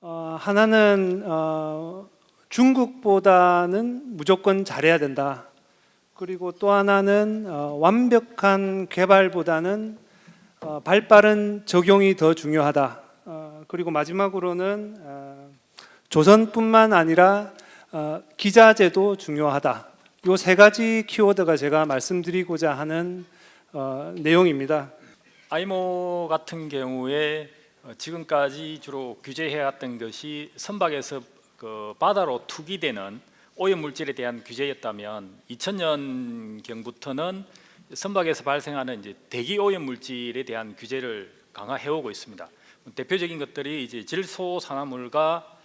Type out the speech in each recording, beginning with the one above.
하나는 중국보다는 무조건 잘해야 된다. 그리고 또 하나는 완벽한 개발보다는 발빠른 적용이 더 중요하다. 그리고 마지막으로는 조선뿐만 아니라 기자재도 중요하다. 이 세 가지 키워드가 제가 말씀드리고자 하는 내용입니다. 아이모 같은 경우에 지금까지 주로 규제해왔던 것이 선박에서 바다로 투기되는 오염 물질에 대한 규제였다면 2000년경부터는 선박에서 발생하는 이제 대기 오염 물질에 대한 규제를 강화해오고 있습니다. 대표적인 것들이 이제 질소산화물과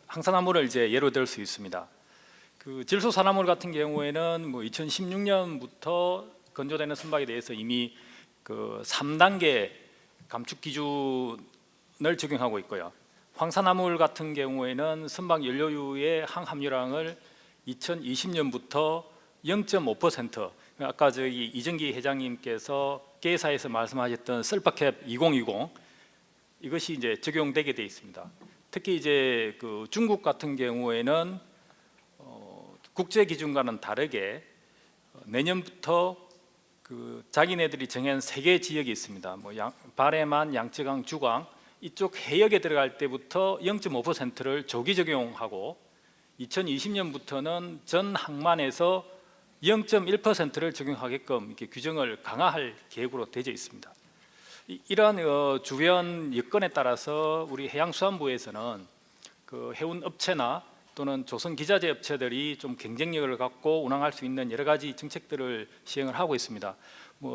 황산화물을 이제 예로 들 수 있습니다. 그 질소산화물 같은 경우에는 2016년부터 건조되는 선박에 대해서 이미 3단계 감축 기준을 적용하고 있고요. 황산화물 같은 경우에는 선박 연료유의 항함유량을 2020년부터 0.5%, 아까 저기 이정기 회장님께서 계사에서 말씀하셨던 설파캡 2020 이것이 이제 적용되게 돼 있습니다. 특히 이제 중국 같은 경우에는 국제 기준과는 다르게 내년부터 자기네들이 정한 3개 지역이 있습니다. 바레만, 양쯔강, 주강 이쪽 해역에 들어갈 때부터 0.5%를 조기 적용하고 2020년부터는 전 항만에서 0.1%를 적용하게끔 이렇게 규정을 강화할 계획으로 되어 있습니다. 이러한 주변 여건에 따라서 우리 해양수산부에서는 해운 업체나 또는 조선 기자재 업체들이 좀 경쟁력을 갖고 운항할 수 있는 여러 가지 정책들을 시행을 하고 있습니다.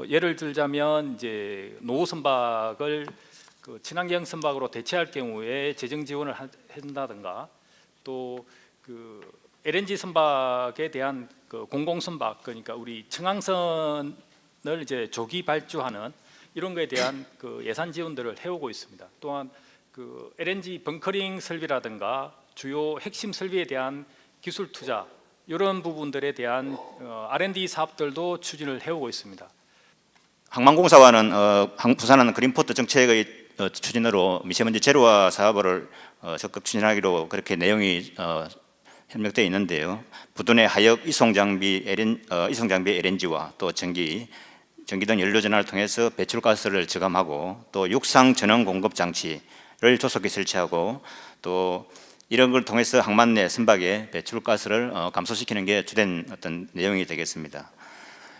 예를 들자면 이제 노후 선박을 친환경 선박으로 대체할 경우에 재정 지원을 한다든가, 또 LNG 선박에 대한 공공 선박, 그러니까 우리 청항선을 이제 조기 발주하는 이런 것에 대한 예산 지원들을 해오고 있습니다. 또한 LNG 벙커링 설비라든가 주요 핵심 설비에 대한 기술 투자 이런 부분들에 대한 R&D 사업들도 추진을 해오고 있습니다. 항만공사와는 부산은 그린포트 정책의 추진으로 미세먼지 제로화 사업을 적극 추진하기로 그렇게 내용이 협력되어 있는데요. 부둔의 하역 이송 장비 LNG와 또 전기 등 연료 전환을 통해서 배출가스를 저감하고, 또 육상 전원 공급 장치를 조속히 설치하고, 또 이런 걸 통해서 항만 내 선박의 배출가스를 감소시키는 게 주된 어떤 내용이 되겠습니다.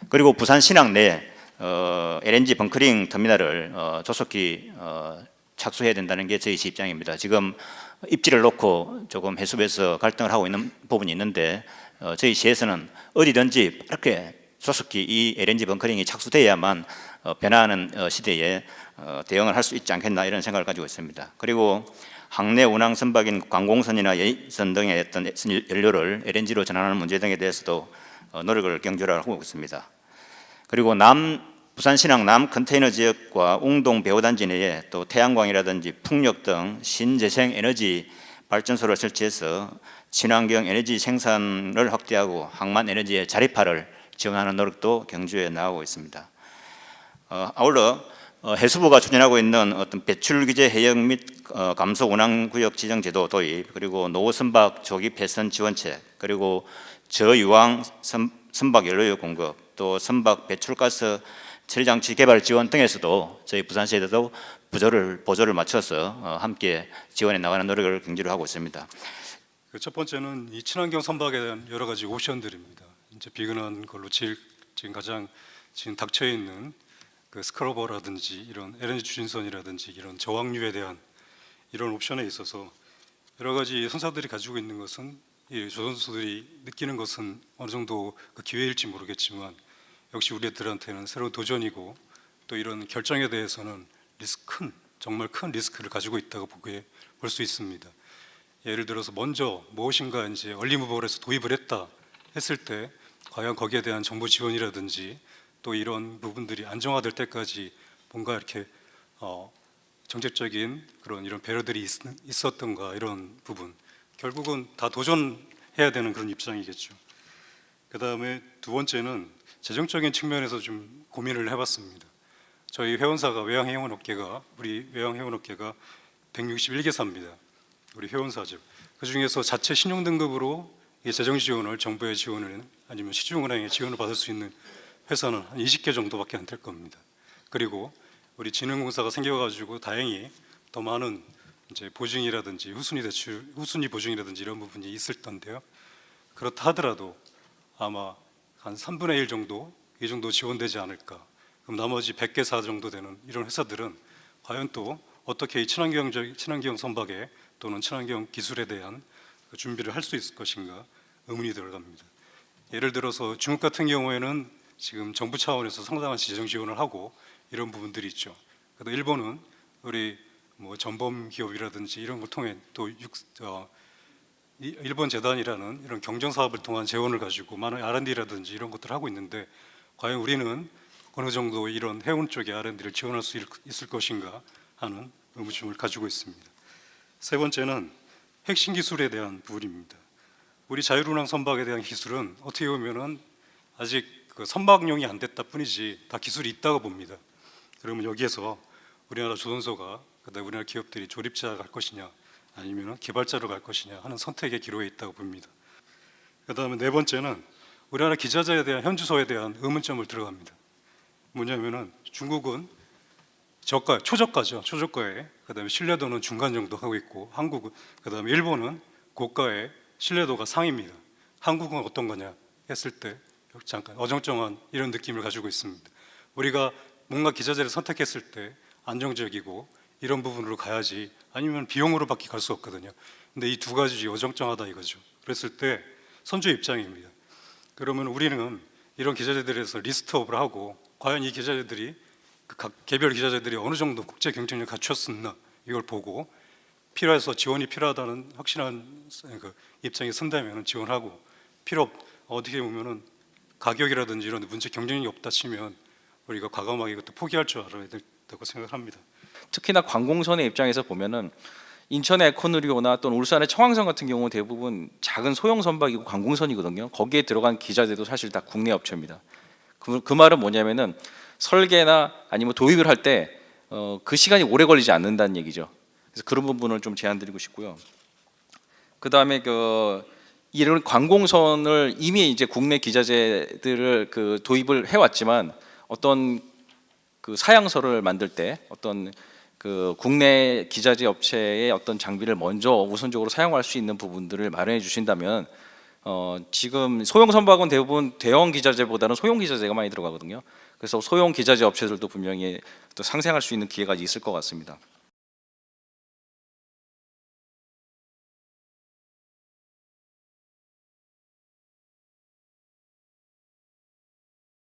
그리고 부산 신항 내 LNG 벙커링 터미널을 조속히 착수해야 된다는 게 저희 입장입니다. 지금 입지를 놓고 조금 해수부에서 갈등을 하고 있는 부분이 있는데, 저희 시에서는 어디든지 이렇게 조속히 이 LNG 벙커링이 착수돼야만 변화하는 시대에 대응을 할 수 있지 않겠나, 이런 생각을 가지고 있습니다. 그리고 항내 운항 선박인 관공선이나 예선 등의 어떤 연료를 LNG로 전환하는 문제 등에 대해서도 노력을 경주하고 있습니다. 그리고 부산 신항 남 컨테이너 지역과 웅동 배후단지 내에 또 태양광이라든지 풍력 등 신재생 에너지 발전소를 설치해서 친환경 에너지 생산을 확대하고 항만 에너지의 자립화를 지원하는 노력도 경주에 나가고 있습니다. 아울러 해수부가 추진하고 있는 어떤 배출 규제 해역 및 감소 운항 구역 지정 제도 도입, 그리고 노후 선박 조기 폐선 지원책, 그리고 저유황 선박 연료유 공급, 또 선박 배출가스 처리 장치 개발 지원 등에서도 저희 부산시에도 보조를 맞춰서 함께 지원해 나가는 노력을 경주로 하고 있습니다. 첫 번째는 이 친환경 선박에 대한 여러 가지 옵션들입니다. 이제 비근한 걸로 지금 가장 닥쳐 있는 스크러버라든지 이런 LNG 추진선이라든지 이런 저항류에 대한 이런 옵션에 있어서 여러 가지 선사들이 가지고 있는 것은, 이 조선소들이 느끼는 것은 어느 정도 기회일지 모르겠지만 역시 우리들한테는 새로운 도전이고, 또 이런 결정에 대해서는 정말 큰 리스크를 가지고 있다고 볼 수 있습니다. 예를 들어서 먼저 무엇인가 이제 얼리무버에서 도입을 했다 했을 때 과연 거기에 대한 정부 지원이라든지 또 이런 부분들이 안정화될 때까지 뭔가 이렇게 정책적인 이런 배려들이 있었던가, 이런 부분 결국은 다 도전해야 되는 그런 입장이겠죠. 그 다음에 두 번째는 재정적인 측면에서 좀 고민을 해봤습니다. 저희 회원사가 외양해운업계가 우리 외양해운업계가 161개사입니다. 우리 회원사죠. 그 중에서 자체 신용등급으로 이 재정 지원을 정부의 지원을 아니면 시중은행의 지원을 받을 수 있는 회사는 한 20개 정도밖에 안 될 겁니다. 그리고 우리 진흥공사가 생겨가지고 다행히 더 많은 이제 보증이라든지 후순위 대출, 후순위 보증이라든지 이런 부분이 있을 텐데요. 그렇다 하더라도 아마 한 3분의 1 정도 이 정도 지원되지 않을까. 그럼 나머지 100개사 정도 되는 이런 회사들은 과연 또 어떻게 이 친환경 선박에 또는 친환경 기술에 대한 그 준비를 할 수 있을 것인가 의문이 들어갑니다. 예를 들어서 중국 같은 경우에는 지금 정부 차원에서 상당한 재정 지원을 하고 이런 부분들이 있죠. 그래도 일본은 우리 뭐 전범 기업이라든지 이런 걸 통해 또 일본 재단이라는 이런 경정 사업을 통한 재원을 가지고 많은 R&D라든지 이런 것들을 하고 있는데 과연 우리는 어느 정도 이런 해운 쪽의 R&D를 지원할 수 있을 것인가 하는 의문점을 가지고 있습니다. 세 번째는 핵심 기술에 대한 부분입니다. 우리 자율운항 선박에 대한 기술은 어떻게 보면은 아직 그 선박용이 안 됐다 뿐이지 다 기술이 있다고 봅니다. 그러면 여기에서 우리나라 조선소가 그다음 우리나라 기업들이 조립자 갈 것이냐 아니면 개발자로 갈 것이냐 하는 선택의 기로에 있다고 봅니다. 그다음에 네 번째는 우리나라 기자재에 대한 현주소에 대한 의문점을 들어갑니다. 뭐냐면은 중국은 저가, 초저가죠. 초저가에 그다음에 신뢰도는 중간 정도 하고 있고 한국은 그다음에 일본은 고가에 신뢰도가 상입니다. 한국은 어떤 거냐 했을 때 잠깐 어정쩡한 이런 느낌을 가지고 있습니다. 우리가 뭔가 기자재를 선택했을 때 안정적이고 이런 부분으로 가야지 아니면 비용으로밖에 갈 수 없거든요. 근데 이 두 가지 어정쩡하다 이거죠. 그랬을 때 선주 입장입니다. 그러면 우리는 이런 기자재들에서 리스트업을 하고 과연 이 기자재들이 각 개별 기자재들이 어느 정도 국제 경쟁력 갖췄었나 이걸 보고 필요해서 지원이 필요하다는 확실한 그 입장에 선다면 지원하고 어떻게 보면은 가격이라든지 이런 문제 경쟁력이 없다 치면 우리가 과감하게 이것도 포기할 줄 알아야 된다고 생각합니다. 특히나 관공선의 입장에서 보면은 인천의 에코누리오나 또는 울산의 청황선 같은 경우 대부분 작은 소형 선박이고 관공선이거든요. 거기에 들어간 기자재도 사실 다 국내 업체입니다. 그 말은 뭐냐면은 설계나 아니면 도입을 할 때 그 시간이 오래 걸리지 않는다는 얘기죠. 그래서 그런 부분을 좀 제안드리고 싶고요. 그 다음에 이런 관공선을 이미 이제 국내 기자재들을 그 도입을 해왔지만 어떤 그 사양서를 만들 때 어떤 그 국내 기자재 업체의 어떤 장비를 먼저 우선적으로 사용할 수 있는 부분들을 마련해 주신다면 지금 소형 선박은 대부분 대형 기자재보다는 소형 기자재가 많이 들어가거든요. 그래서 소형 기자재 업체들도 분명히 또 상생할 수 있는 기회가 있을 것 같습니다.